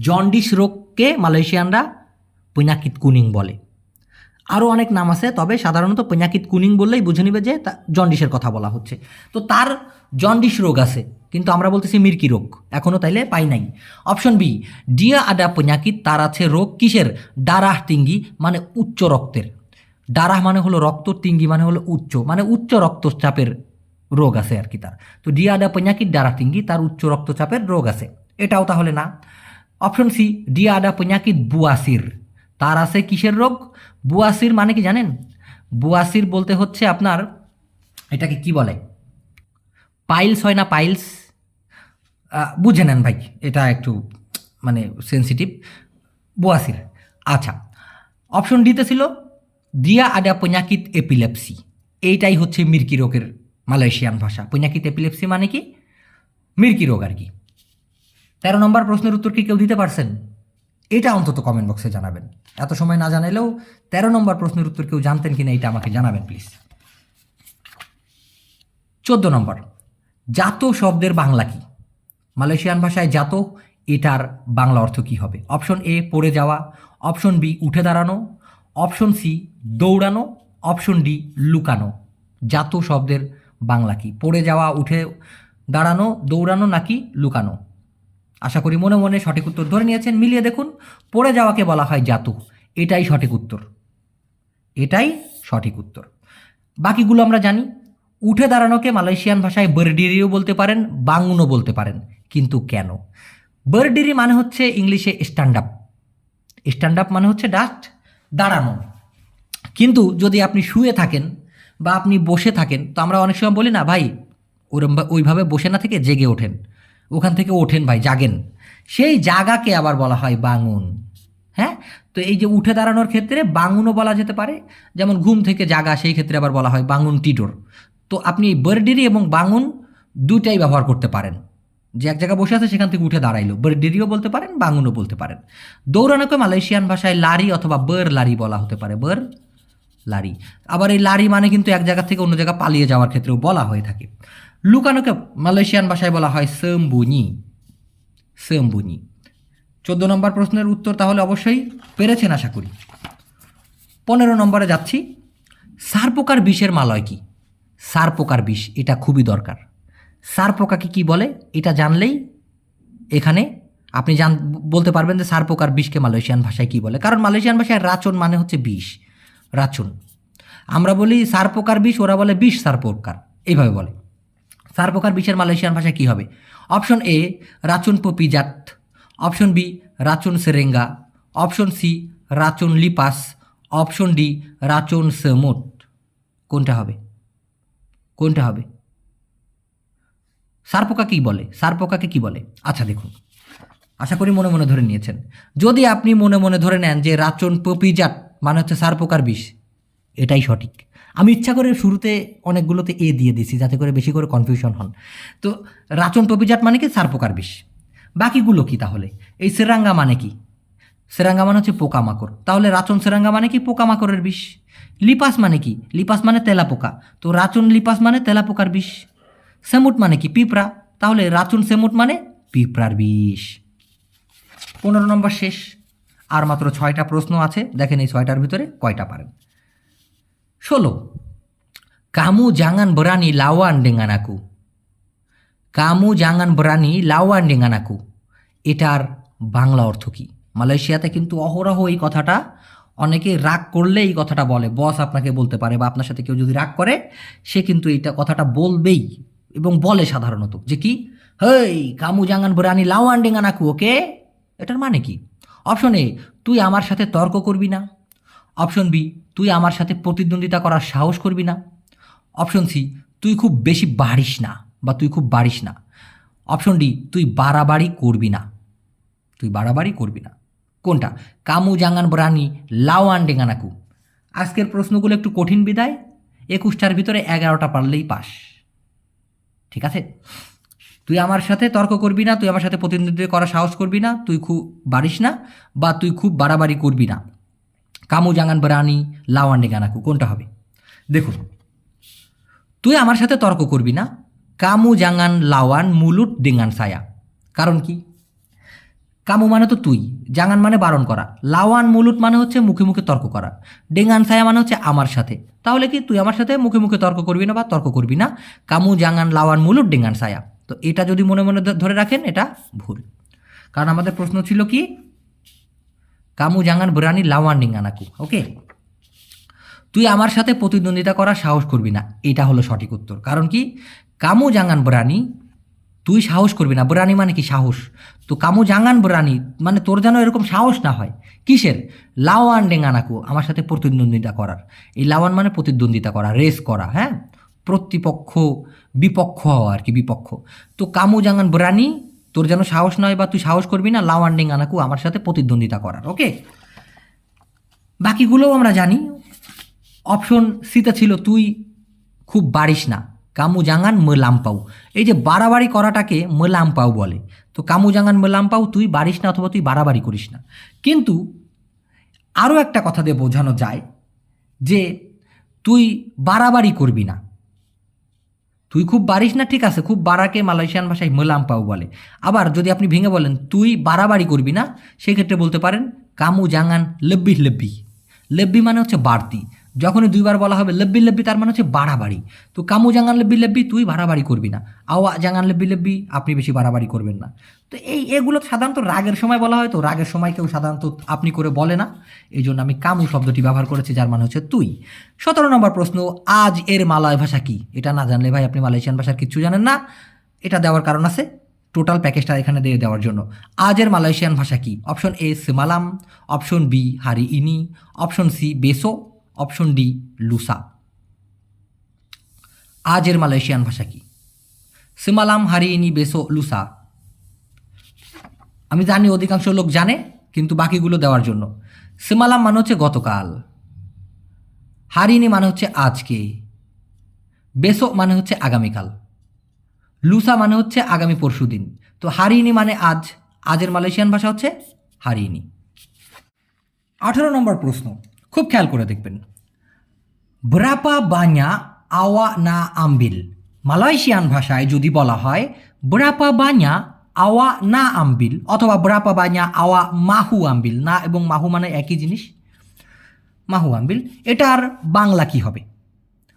জন্ডিস রোগকে মালয়েশিয়ানরা পৈনাকিত কুনিং বলে। আরও অনেক নাম আছে, তবে সাধারণত পৈনাকিত কুনিং বললেই বুঝে নিবে যে জন্ডিসের কথা বলা হচ্ছে। তো তার জন্ডিস রোগ আছে, কিন্তু আমরা বলতেছি মির্কি রোগ, এখনও তাইলে পাই নাই। অপশন বি, ডিয়া আডা পৈনাকিত, তার আছে রোগ কিসের? ডারাহ তিঙ্গি মানে উচ্চ রক্তের। ডারাহ মানে হলো রক্ত, তিঙ্গি মানে হলো উচ্চ, মানে উচ্চ রক্তচাপের রোগ আছে আর কি তার। তো ডিয়া আডা পৈনাকিত ডারাহ তিঙ্গি, তার উচ্চ রক্তচাপের রোগ আছে। এটাও তাহলে না। অপশন সি, ডিয়া আডা পৈনাকিত বুয়াসির, তার আছে কিসের রোগ? বুয়াসির মানে কি জানেন? বুয়াসির বলতে হচ্ছে আপনার, এটাকে কি বলে? পাইলস হয় না, পাইলস, বুঝে নেন ভাই, এটা একটু মানে সেন্সিটিভ। বুয়াসির। আচ্ছা, অপশন ডিতে ছিল দিয়া আডা পৈনাকিত এপিলেপসি, এইটাই হচ্ছে মির্কি রোগের মালয়েশিয়ান ভাষা। পৈনাকিত এপিলেপসি মানে কি? মির্কি রোগ আর কি। 13 নম্বর প্রশ্নের উত্তর কি কেউ দিতে পারছেন? এটা অন্তত কমেন্ট বক্সে জানাবেন। এত সময় না জানাইলেও 13 নম্বর প্রশ্নের উত্তর কেউ জানতেন কিনা এটা আমাকে জানাবেন প্লিজ। 14 নম্বর, জাতো শব্দের বাংলা কি? মালয়েশিয়ান ভাষায় জাতো, এটার বাংলা অর্থ কি হবে? অপশন এ, পড়ে যাওয়া। অপশন বি, উঠে দাঁড়ানো। অপশন সি, দৌড়ানো। অপশন ডি, লুকানো। জাতো শব্দের বাংলা কি? পড়ে যাওয়া, উঠে দাঁড়ানো, দৌড়ানো নাকি লুকানো? আশা করি মনে মনে সঠিক উত্তর ধরে নিয়েছেন। মিলিয়ে দেখুন, পড়ে যাওয়াকে বলা হয় জাতু, এটাই সঠিক উত্তর, এটাই সঠিক উত্তর। বাকিগুলো আমরা জানি। উঠে দাঁড়ানোকে মালয়েশিয়ান ভাষায় বরডিরিও বলতে পারেন, বাংউনও বলতে পারেন, কিন্তু কেন? বরডিরি মানে হচ্ছে ইংলিশে স্ট্যান্ড আপ, স্ট্যান্ড আপ মানে হচ্ছে ডাস্ট, দাঁড়ানো। কিন্তু যদি আপনি শুয়ে থাকেন বা আপনি বসে থাকেন, তো আমরা অনেক সময় বলি না ভাই, ওইভাবে বসে না থেকে জেগে ওঠেন, ওখান থেকে ওঠেন ভাই, জাগেন। সেই জাগাকে আবার বলা হয় বাঙুন। হ্যাঁ, তো এই যে উঠে দাঁড়ানোর ক্ষেত্রে বাঙুনও বলা যেতে পারে, যেমন ঘুম থেকে জাগা, সেই ক্ষেত্রে আবার বলা হয় বাঙুন টিটোর। তো আপনি বরডিরি এবং বাঙুন দুইটাই ব্যবহার করতে পারেন। যে এক জায়গায় বসে আছে সেখান থেকে উঠে দাঁড়াইলো, বরডিরিও বলতে পারেন, বাঙুনও বলতে পারেন। দৌড়ানোকে মালয়েশিয়ান ভাষায় লারি অথবা বার লারি বলা হতে পারে, বার লারি। আবার এই লারি মানে কিন্তু এক জায়গা থেকে অন্য জায়গা পালিয়ে যাওয়ার ক্ষেত্রেও বলা হয়ে থাকে। লুকানোকে মালয়েশিয়ান ভাষায় বলা হয় সেমবুনি, সেমবুনি। 14 নম্বর প্রশ্নের উত্তর তাহলে অবশ্যই পেরেছেন আশা করি। 15 নম্বরে যাচ্ছি। সারপোকার বিষের মালয় কি? সারপোকার বিষ, এটা খুবই দরকার। সারপোকাকে কি বলে এটা জানলেই এখানে আপনি বলতে পারবেন যে সারপোকার বিষকে মালয়েশিয়ান ভাষায় কি বলে। কারণ মালয়েশিয়ান ভাষায় রাচন মানে হচ্ছে বিষ, রাচন। আমরা বলি সারপোকার বিষ, ওরা বলে বিষ সারপোকার, এইভাবে বলে। সারপোকার বিষের মালয়েশিয়ান ভাষায় কী হবে? অপশন এ, রাচুন পপিজাত। অপশন বি, রাচুন সেরেঙ্গা। অপশন সি, রাচুন লিপাস। অপশন ডি, রাচুন সেমুট। কোনটা হবে? কোনটা হবে? সারপোকা কী বলে? সারপোকাকে কী বলে? আচ্ছা দেখুন, আশা করি মনে মনে ধরে নিয়েছেন। যদি আপনি মনে মনে ধরে নেন যে রাচুন পপিজাত মানে হচ্ছে সারপোকার বিষ, এটাই সঠিক। আমি ইচ্ছা করে শুরুতে অনেকগুলোতে এ দিয়ে দিছি যাতে করে বেশি করে কনফিউশন হন। তো রাচন পপিজাত মানে কি? সারপোকার বিষ। বাকিগুলো কি তাহলে? এই সেরাঙ্গা মানে কি? সেরাঙ্গা মানে হচ্ছে পোকামাকড়, তাহলে রাচন সেরাঙ্গা মানে কি? পোকামাকড়ের বিষ। লিপাস মানে কি? লিপাস মানে তেলাপোকা, তো রাচন লিপাস মানে তেলাপোকার বিষ। সেমুট মানে কি? পিঁপড়া, তাহলে রাচন সেমুট মানে পিঁপড়ার বিষ। 15 নম্বর শেষ, আর মাত্র 6টা প্রশ্ন আছে। দেখেন এই 6টার ভিতরে কয়টা পারেন। 16, kamu jangan berani lawan dengan aku, kamu jangan berani lawan dengan aku, এটার বাংলা অর্থ কি? মালয়েশিয়াতে কিন্তু অহরহ এই কথাটা, অনেকে রাগ করলে এই কথাটা বলে, বস আপনাকে বলতে পারে বা আপনার সাথে কেউ যদি রাগ করে সে কিন্তু এইটা কথাটা বলবেই এবং বলে সাধারণত যে কি, হেই কামু জাঙ্গান বেরানি লাওয়ান ডেঙ্গান আকু, ওকে? এটার মানে কি? অপশন এ, তুই আমার সাথে তর্ক করবি না। অপশন বি, তুই আমার সাথে প্রতিদ্বন্দ্বিতা করার সাহস করবি না। অপশন সি, তুই খুব বেশি বাড়িস না বা তুই খুব বাড়িস না। অপশন ডি, তুই বাড়াবাড়ি করবি না। তুই বাড়াবাড়ি করবি না। কোনটা? কামু জাঙ্গান ব্রানি লাওয়ান ডেঙ্গানাকু। আজকের প্রশ্নগুলো একটু কঠিন বিদায়, 21টার ভিতরে 11টা পারলেই পাস। ঠিক আছে? তুই আমার সাথে তর্ক করবি না, তুই আমার সাথে প্রতিদ্বন্দ্বিতা করার সাহস করবি না, তুই খুব বাড়িস না বা তুই খুব বাড়াবাড়ি করবি না। কামু জাঙ্গান ব্রানি লাওয়ান ডেঙ্গানাকু, কোনটা হবে? দেখুন, তুই আমার সাথে তর্ক করবি না, কামু জাঙ্গান লাওয়ান মুলুট ডেঙ্গান সায়া। কারণ কি? কামু মানে তো তুই, জাঙ্গান মানে বারণ করা, লাওয়ান মুলুট মানে হচ্ছে মুখে মুখে তর্ক করা, ডেঙ্গান সায়া মানে হচ্ছে আমার সাথে। তাহলে কি তুই আমার সাথে মুখে মুখে তর্ক করবি না বা তর্ক করবি না। কামু জাঙ্গান লাওয়ান মুলুট ডেঙ্গান সায়া। তো এটা যদি মনে মনে ধরে রাখেন, এটা ভুল। কারণ আমাদের প্রশ্ন ছিল কি, কামু জাঙ্গান বেরানি লাওয়ান ডেঙ্গানাকু, ওকে? তুই আমার সাথে প্রতিদ্বন্দ্বিতা করার সাহস করবি না, এটা হলো সঠিক উত্তর। কারণ কি? কামু জাঙ্গান বেরানি, তুই সাহস করবি না। বেরানি মানে কি? সাহস। তো কামু জাঙ্গান বেরানি মানে তোর যেন এরকম সাহস না হয়। কিসের? লাওয়ান ডেঙ্গানাকু, আমার সাথে প্রতিদ্বন্দ্বিতা করার। এই লাওয়ান মানে প্রতিদ্বন্দ্বিতা করা, রেস করা, হ্যাঁ, প্রতিপক্ষ, বিপক্ষ হওয়া আর কি, বিপক্ষ। তো কামু জাঙ্গান বেরানি, তোর যেন সাহস নয় বা তুই সাহস করবি না লাওয়ান ডেঙ্গানাকু, আমার সাথে প্রতিদ্বন্দ্বিতা করার, ওকে? বাকিগুলোও আমরা জানি। অপশন সিতে ছিল তুই খুব বাড়িস না, কামু জাঙ্গান মেলাম্পাউ। এই যে বাড়াবাড়ি করাটাকে মেলাম্পাউ বলে। তো কামু জাঙ্গান মেলাম্পাউ, তুই বাড়িস না অথবা তুই বাড়াবাড়ি করিস না। কিন্তু আরও একটা কথা দিয়ে বোঝানো যায় যে তুই বাড়াবাড়ি করবি না। তুই খুব বাড়িস না, ঠিক আছে, খুব বাড়াকে মালয়েশিয়ান ভাষায় মেলাম্পাউ বলে। আবার যদি আপনি ভেঙে বলেন তুই বাড়াবাড়ি করবি না, সেক্ষেত্রে বলতে পারেন কামু জাঙ্গান লেব্বি লেব্বি। লেব্বি মানে হচ্ছে বাড়তি। যখনই দুইবার বলা হবে লেব্বি লেব্বি, তার মানে হচ্ছে বাড়াবাড়ি। তো কামু জাঙ্গান লেব্বি লেব্বি, তুই বাড়াবাড়ি করবি না। আওয়া জাঙ্গান লেব্বি লেব্বি, আপনি বেশি বাড়াবাড়ি করবেন না। তো এগুলো সাধারণত রাগের সময় বলা হয়। তো রাগের সময় কেউ সাধারণত আপনি করে বলে না, এই জন্য আমি কামু শব্দটি ব্যবহার করেছি, যার মানে হচ্ছে তুই। 17 নম্বর প্রশ্ন, আজ এর মালয় ভাষা কি? এটা না জানলে ভাই আপনি মালয়েশিয়ান ভাষার কিচ্ছু জানেন না। এটা দেওয়ার কারণ আছে, টোটাল প্যাকেজটা এখানে দিয়ে দেওয়ার জন্য। আজের মালয়েশিয়ান ভাষা কি? অপশন এ সিমালাম, অপশন বি হারি ইনি, অপশন সি বেসো, অপশন ডি লুসা। আজের মালয়েশিয়ান ভাষা কি? সিমালাম, হারি ইনি, বেসো, লুসা। আমি জানি অধিকাংশ লোক জানে, কিন্তু বাকিগুলো দেওয়ার জন্য। সিমালাম মানে হচ্ছে গতকাল, হারিনি মানে হচ্ছে আজকে, বেসো মানে হচ্ছে আগামীকাল, লুসা মানে হচ্ছে আগামী পরশু দিন। তো হারিনি মানে আজ, আজের মালয়েশিয়ান ভাষা হচ্ছে হারিনি। 18 নম্বর প্রশ্ন, খুব খেয়াল করে দেখবেন। ব্রাপা বাnya আওয়া না আম্বিল, মালয়েশিয়ান ভাষায় যদি বলা হয় ব্রাপা বাnya আওয়া না আম্বিল অথবা ব্রাপা বাnya আওয়া মাহু আম্বিল, না এবং মাহু মানে একই জিনিস, মাহু আম্বিল, এটার বাংলা কি হবে?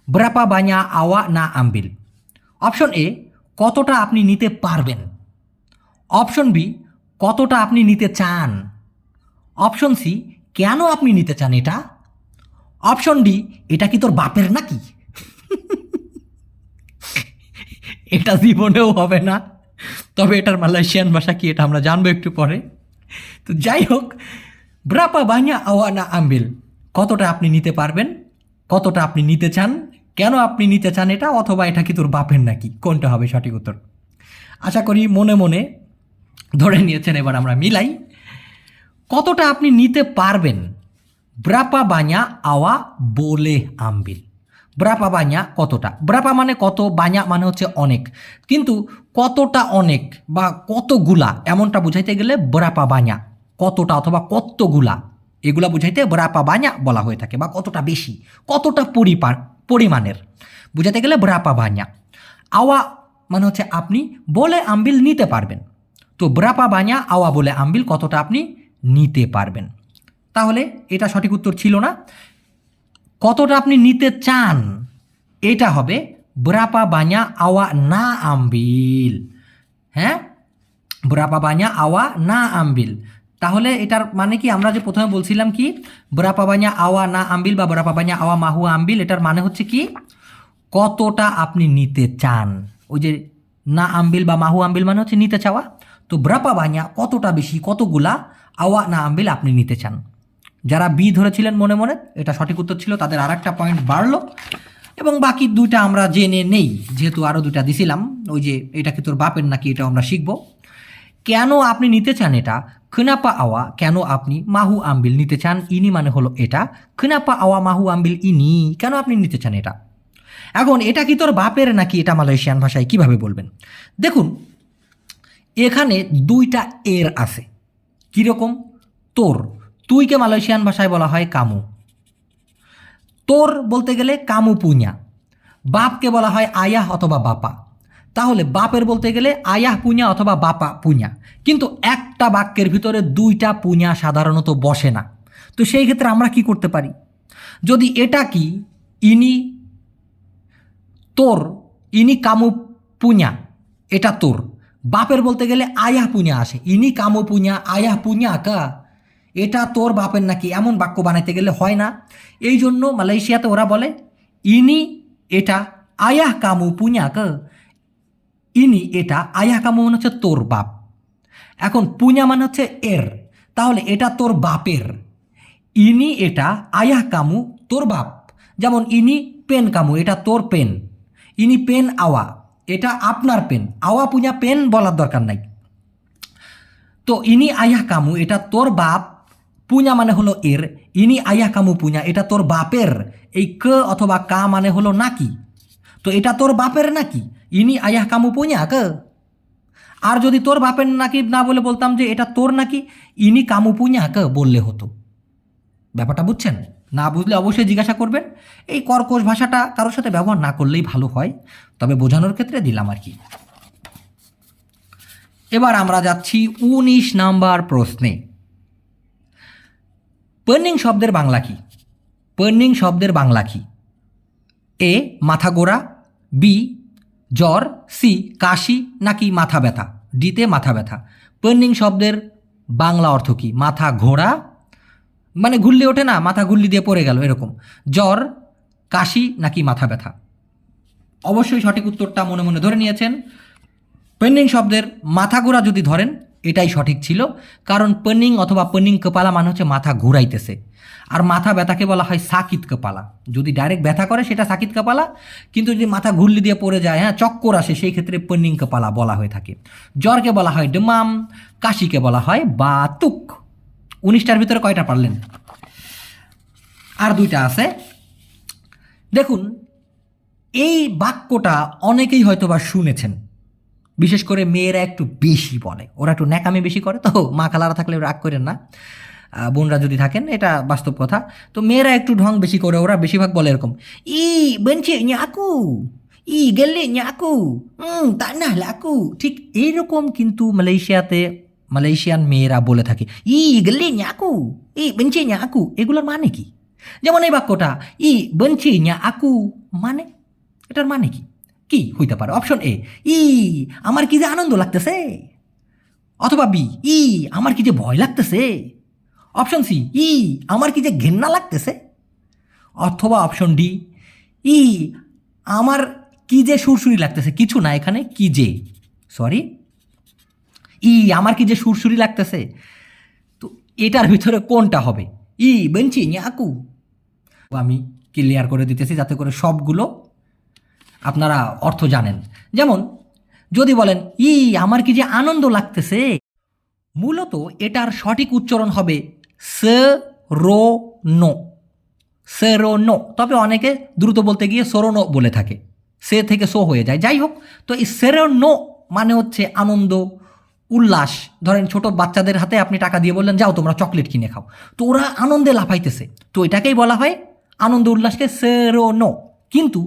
ব্রাপা বাnya আওয়া না আম্বিল। অপশন এ, কতটা আপনি নিতে পারবেন। অপশন বি, কতটা আপনি নিতে চান। অপশন সি, কেন আপনি নিতে চান এটা। অপশন ডি, এটা কি তোর বাপের নাকি? এটা জীবনেও হবে না, তবে এটার মালয়েশিয়ান ভাষা কি এটা আমরা জানবো একটু পরে। তো যাই হোক, ব্রাপা বাnya আওয়া না আম্বিল, কতটা আপনি নিতে পারবেন, কতটা আপনি নিতে চান, কেন আপনি নিতে চান এটা, অথবা এটা কি তোর বাপের নাকি, কোনটা হবে সঠিক উত্তর? আশা করি মনে মনে ধরে নিয়েছেন। এবার আমরা মিলাই। কতটা আপনি নিতে পারবেন, ব্রাপা বাnya আওয়া বলে আম্বিল। ব্রাপা বাnya কতটা, ব্রাপা মানে কত, বাnya মানে হচ্ছে অনেক, কিন্তু কতটা অনেক বা কতগুলা এমনটা বুঝাইতে গেলে ব্রাপা বাnya, কতটা অথবা কতগুলা, এগুলা বুঝাইতে ব্রাপা বাnya বলা হয়ে থাকে, বা কতটা বেশি, কতটা পরিমাণের বুঝাইতে গেলে ব্রাপা বাnya। আওয়া মানে হচ্ছে আপনি, বলে আম্বিল নিতে পারবেন। তো ব্রাপা বাnya আওয়া বলে আম্বিল, কতটা আপনি নিতে পারবেন। তাহলে এটা সঠিক উত্তর ছিল না। কতটা আপনি নিতে চান, এটা হবে ব্রাপা বাnya আওয়া না আম্বিল। হ্যাঁ, ব্রাপা বাnya আওয়া না আম্বিল। তাহলে এটার মানে কি, আমরা যে প্রথমে বলছিলাম কি berapa banyak awak na ambil বা berapa banyak awak mahu ambil, এটার মানে হচ্ছে কি কতটা আপনি নিতে চান। ওই যে না আম্বিল বা মাহু আম্বিল মানে হচ্ছে নিতে চাওয়া, তো berapa banyak কতটা বেশি, কতগুলা, আওয়া না আম্বিল আপনি নিতে চান। যারা বি ধরেছিলেন মনে মনে এটা সঠিক উত্তর ছিল, তাদের আর একটা পয়েন্ট বাড়লো। এবং বাকি দুইটা আমরা জেনে নেই, যেহেতু আরও দুইটা দিছিলাম। ওই যে এটা কি তোর বাপের নাকি, এটা আমরা শিখবো। কেন আপনি নিতে চান এটা, kenapa awak, কেন আপনি মাহু আম্বিল নিতে চান, ইনি মানে হলো এটা, kenapa awak মাহু আম্বিল ইনি, কেন আপনি নিতে চান এটা। এখন এটা কি তোর বাপের নাকি, এটা মালয়েশিয়ান ভাষায় কিভাবে বলবেন। দেখুন এখানে দুইটা এর আছে। কীরকম, তোর, তুইকে মালয়েশিয়ান ভাষায় বলা হয় কামু, তোর বলতে গেলে কামু পুña, বাপকে বলা হয় আয়াহ অথবা বাপা। তাহলে বাপের বলতে গেলে আয়াহ পুña অথবা বাপা পুña, কিন্তু একটা বাক্যের ভিতরে দুইটা পুña সাধারণত বসে না। তো সেই ক্ষেত্রে আমরা কি করতে পারি, যদি এটা কি ইনি তোর, ইনি কামু পুña, এটা তোর, বাপের বলতে গেলে আয়াহ পুña আসে, ইনি কামু পুña আয়াহ পুña কা, এটা তোর বাপের নাকি, এমন বাক্য বানাইতে গেলে হয় না। এই জন্য মালয়েশিয়াতে ওরা বলে ইনি এটা আয়াহ কামু পুña কা, ইনি এটা, আয়াহ কামু মানে হচ্ছে তোর বাপ, এখন পুña মানে হচ্ছে এর, তাহলে এটা তোর বাপের, ইনি এটা আয়াহ কামু তোর বাপ। যেমন ইনি পেন কামু, এটা তোর পেন, ইনি পেন আওয়া, এটা আপনার পেন, আওয়া পুña পেন বলার দরকার নাই। তো ইনি আয়াহ কামু এটা তোর বাপ, পুña মানে হলো এর, ইনি আয়াহ কামু পুña এটা তোর বাপের, এই ক অথবা কা মানে হলো নাকি, তো এটা তোর বাপের নাকি, ইনি আয়াহ কামু পুña কে। আর যদি তোর বাপের নাকি না বলে বলতাম যে এটা তোর নাকি, ইনি কামু পুña কে বললে হতো। ব্যাপারটা বুঝছেন, না বুঝলে অবশ্যই জিজ্ঞাসা করবেন। এই কর্কশ ভাষাটা কারোর সাথে ব্যবহার না করলেই ভালো হয়, তবে বোঝানোর ক্ষেত্রে দিলাম আর কি। এবার আমরা যাচ্ছি 19 নাম্বার প্রশ্নে। পেনিং শব্দের বাংলা কি, পেনিং শব্দের বাংলা কি, এ মাথা গোড়া, বি জ্বর, সি কাশি নাকি মাথা ব্যথা, ডিতে মাথা ব্যথা। পেনিং শব্দের বাংলা অর্থ কি, মাথা ঘোরা মানে ঘুরলে ওঠে না, মাথা ঘুরলি দিয়ে পড়ে গেল এরকম, জ্বর, কাশি নাকি মাথা ব্যথা। অবশ্যই সঠিক উত্তরটা মনে মনে ধরে নিয়েছেন। পেনিং শব্দের মাথা ঘোরা যদি ধরেন এটাই সঠিক ছিল, কারণ পেনিং অথবা পেনিং কপালা মানে হচ্ছে মাথা ঘুরাইতেছে, আর মাথা ব্যথাকে বলা হয় সাকিত কপালা। যদি ডাইরেক্ট ব্যথা করে সেটা সাকিত কপালা, কিন্তু যদি মাথা ঘুরলি দিয়ে পড়ে যায়, হ্যাঁ চক্কর আসে, সেই ক্ষেত্রে পেনিং কপালা বলা হয়ে থাকে। জ্বরকে বলা হয় ডমাম, কাশিকে বলা হয় বাতুক। 19টার ভিতরে কয়টা পারলেন, আর দুইটা আছে। দেখুন এই বাক্যটা অনেকেই হয়তোবা শুনেছেন, বিশেষ করে মেয়েরা একটু বেশি বলে, ওরা একটু ন্যাকামি বেশি করে, তো মা খালারা থাকলে রাগ করেন না, বোনরা যদি থাকেন, এটা বাস্তব কথা। তো মেয়েরা একটু ঢং বেশি করে, ওরা বেশিরভাগ বলে এরকম, ই বেঞ্চে aku, ই গেলে aku, তা না aku, ঠিক এইরকম কিন্তু মালয়েশিয়াতে মালয়েশিয়ান মেয়েরা বলে থাকে, ই গেলে aku, ই বেঞ্চে aku, এগুলোর মানে কি। যেমন এই বাক্যটা ই বেঞ্চে aku মানে, এটার মানে কি কি হইতে পারে। অপশন এ, ই আমার কি যে আনন্দ লাগতেছে, অথবা বি, ই আমার কি যে ভয় লাগতেছে, অপশন সি, ই আমার কি যে ঘেন্না লাগতেছে, অথবা অপশন ডি, ই আমার কি যে সুরসুরি লাগতেছে, কিছু না এখানে, কি যে, সরি, ই আমার কি যে সুরসুরি লাগতেছে। তো এটার ভিতরে কোনটা হবে, ই বেঞ্চি আকু। আমি ক্লিয়ার করে দিতেছি যাতে করে সবগুলো আপনারা অর্থ জানেন। যেমন যদি বলেন ই আমার কি যে আনন্দ লাগতেছে, মূলত এটার সঠিক উচ্চারণ হবে সেরোনো, সেরোনো। তবে অনেকে দ্রুত বলতে গিয়ে সরোনো বলে থাকে, সে থেকে সো হয়ে যায়। যাই হোক, তো এই সেরোনো মানে হচ্ছে আনন্দ, উল্লাস। ধরেন ছোট বাচ্চাদের হাতে আপনি টাকা দিয়ে বললেন যাও তোমরা চকলেট কিনে খাও, তো ওরা আনন্দে লাফাইতেছে, তো এটাকেই বলা হয় আনন্দ উল্লাসকে সেরোনো। কিন্তু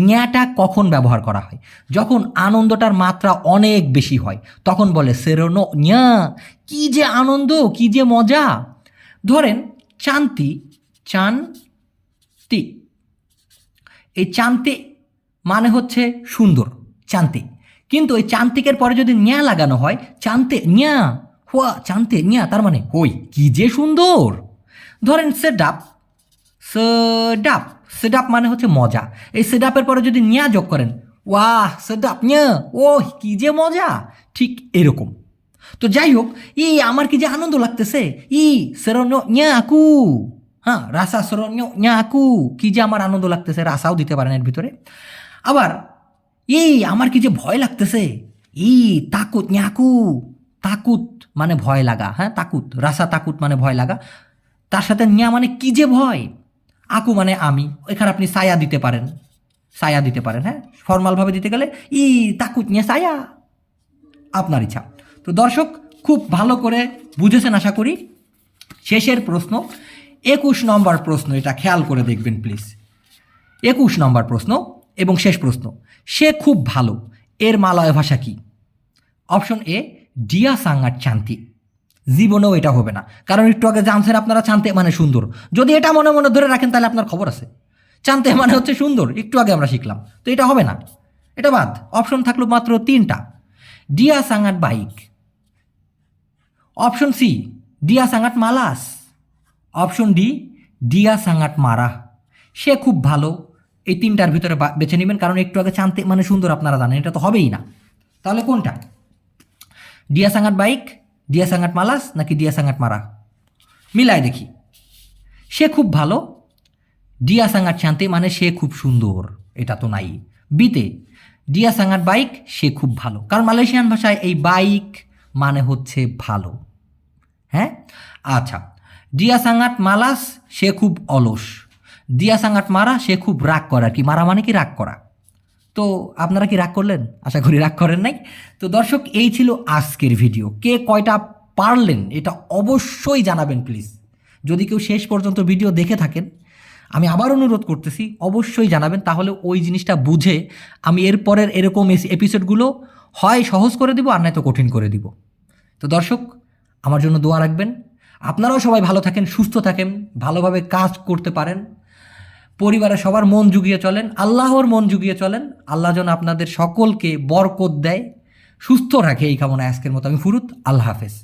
ন্যাটা কখন ব্যবহার করা হয়, যখন আনন্দটার মাত্রা অনেক বেশি হয়, তখন বলে সেরোনো ন্যা, কি যে আনন্দ, কি যে মজা। ধরেন চান্তি, চান্তি, এই চান্তি মানে হচ্ছে সুন্দর, চান্তি, কিন্তু এই চান্তিকের পরে যদি ন্যা লাগানো হয়, চান্তে ন্যা হুয়া চান্তে নিয়া তার মানে হই কি যে সুন্দর। ধরেন সেডাপ, সেডাপ, সেডাপ মানে হচ্ছে মজা। এই সেডাপের পরে যদি নিয়া যোগ করেন, ওয়াহ সেডাপ নিয়া, ওহ কি যে মজা, ঠিক এরকম। তো যাই হোক, আমার কি যে আনন্দ লাগতেছে, সেরন্য আকু, হ্যাঁ রাসা সেরন্য আকু, কি যে আমার আনন্দ লাগতেছে, রাসাও দিতে পারেন এর ভিতরে। আবার আমার কি যে ভয় লাগতেছে, তাকুত ন্যাকু, তাকুত মানে ভয় লাগা, হ্যাঁ তাকুত, রাসা তাকুত মানে ভয় লাগা, তার সাথে নিয়া মানে কি যে ভয়, আকু মানে আমি, এখানে আপনি সায়া দিতে পারেন, সায়া দিতে পারেন, হ্যাঁ ফর্মালভাবে দিতে গেলে তাকুত নিয়ে সায়া, আপনার ইচ্ছা। তো দর্শক খুব ভালো করে বুঝেছেন আশা করি। শেষের প্রশ্ন 21 নম্বর প্রশ্ন, এটা খেয়াল করে দেখবেন প্লিজ। 21 নম্বর প্রশ্ন এবং শেষ প্রশ্ন, সে খুব ভালো এর মালয় ভাষা কি? অপশন এ ডিয়া সাঙ্গার চান্তি। জীবনেও এটা হবে না, কারণ একটু আগে জানছেন আপনারা চান্তে মানে সুন্দর। যদি এটা মনে মনে ধরে রাখেন তাহলে আপনার খবর আছে। চান্তে মানে হচ্ছে সুন্দর, একটু আগে আমরা শিখলাম, তো এটা হবে না, এটা বাদ। অপশন থাকলো মাত্র 3টা, ডিয়া সাঙ্গাট বাইক, অপশন সি ডিয়া সাঙ্গাট মালাস, অপশন ডি ডিয়া সাঙ্গাট মারা। সে খুব ভালো, এই 3টার ভিতরে বেছে নেবেন, কারণ একটু আগে চান্তে মানে সুন্দর আপনারা জানেন, এটা তো হবেই না। তাহলে কোনটা, ডিয়া সাঙ্গাট বাইক, ডিয়া সাঙ্গাট মালাস নাকি ডিয়া সাঙ্গাট মারা? মিলায় দেখি। সে খুব ভালো, ডিয়া সাঙ্গাট চান্তে মানে সে খুব সুন্দর, এটা তো নাই। বিতে ডিয়া সাঙ্গাট বাইক, সে খুব ভালো, কারণ মালয়েশিয়ান ভাষায় এই বাইক মানে হচ্ছে ভালো, হ্যাঁ। আচ্ছা, ডিয়া সাঙ্গাট মালাস, সে খুব অলস, দিয়া সাঙ্গাট মারা, সে খুব রাগ করা, কি মারা মানে কি রাগ করা। তো আপনারা কি রাগ করলেন? আশা করি রাগ করেন নাই। তো দর্শক এই ছিল আজকের ভিডিও, কে কয়টা পারলেন এটা অবশ্যই জানাবেন প্লিজ। যদি কেউ শেষ পর্যন্ত ভিডিও দেখে থাকেন, আমি আবার অনুরোধ করতেছি অবশ্যই জানাবেন, তাহলে ওই জিনিসটা বুঝে আমি এরপরের এরকম এপিসোডগুলো হয় সহজ করে দিব আর নয়তো কঠিন করে দিব। তো দর্শক আমার জন্য দোয়া রাখবেন, আপনারাও সবাই ভালো থাকেন, সুস্থ থাকেন, ভালোভাবে কাজ করতে পারেন, পরিবারে সবার মন জুগিয়ে চলেন, আল্লাহর মন জুগিয়ে চলেন। আল্লাহ যেন আপনাদের সকলকে বরকত দেয়, সুস্থ রাখে, এই কামনায় আজকের মতো আমি ফুরুত। আল্লাহ হাফেজ।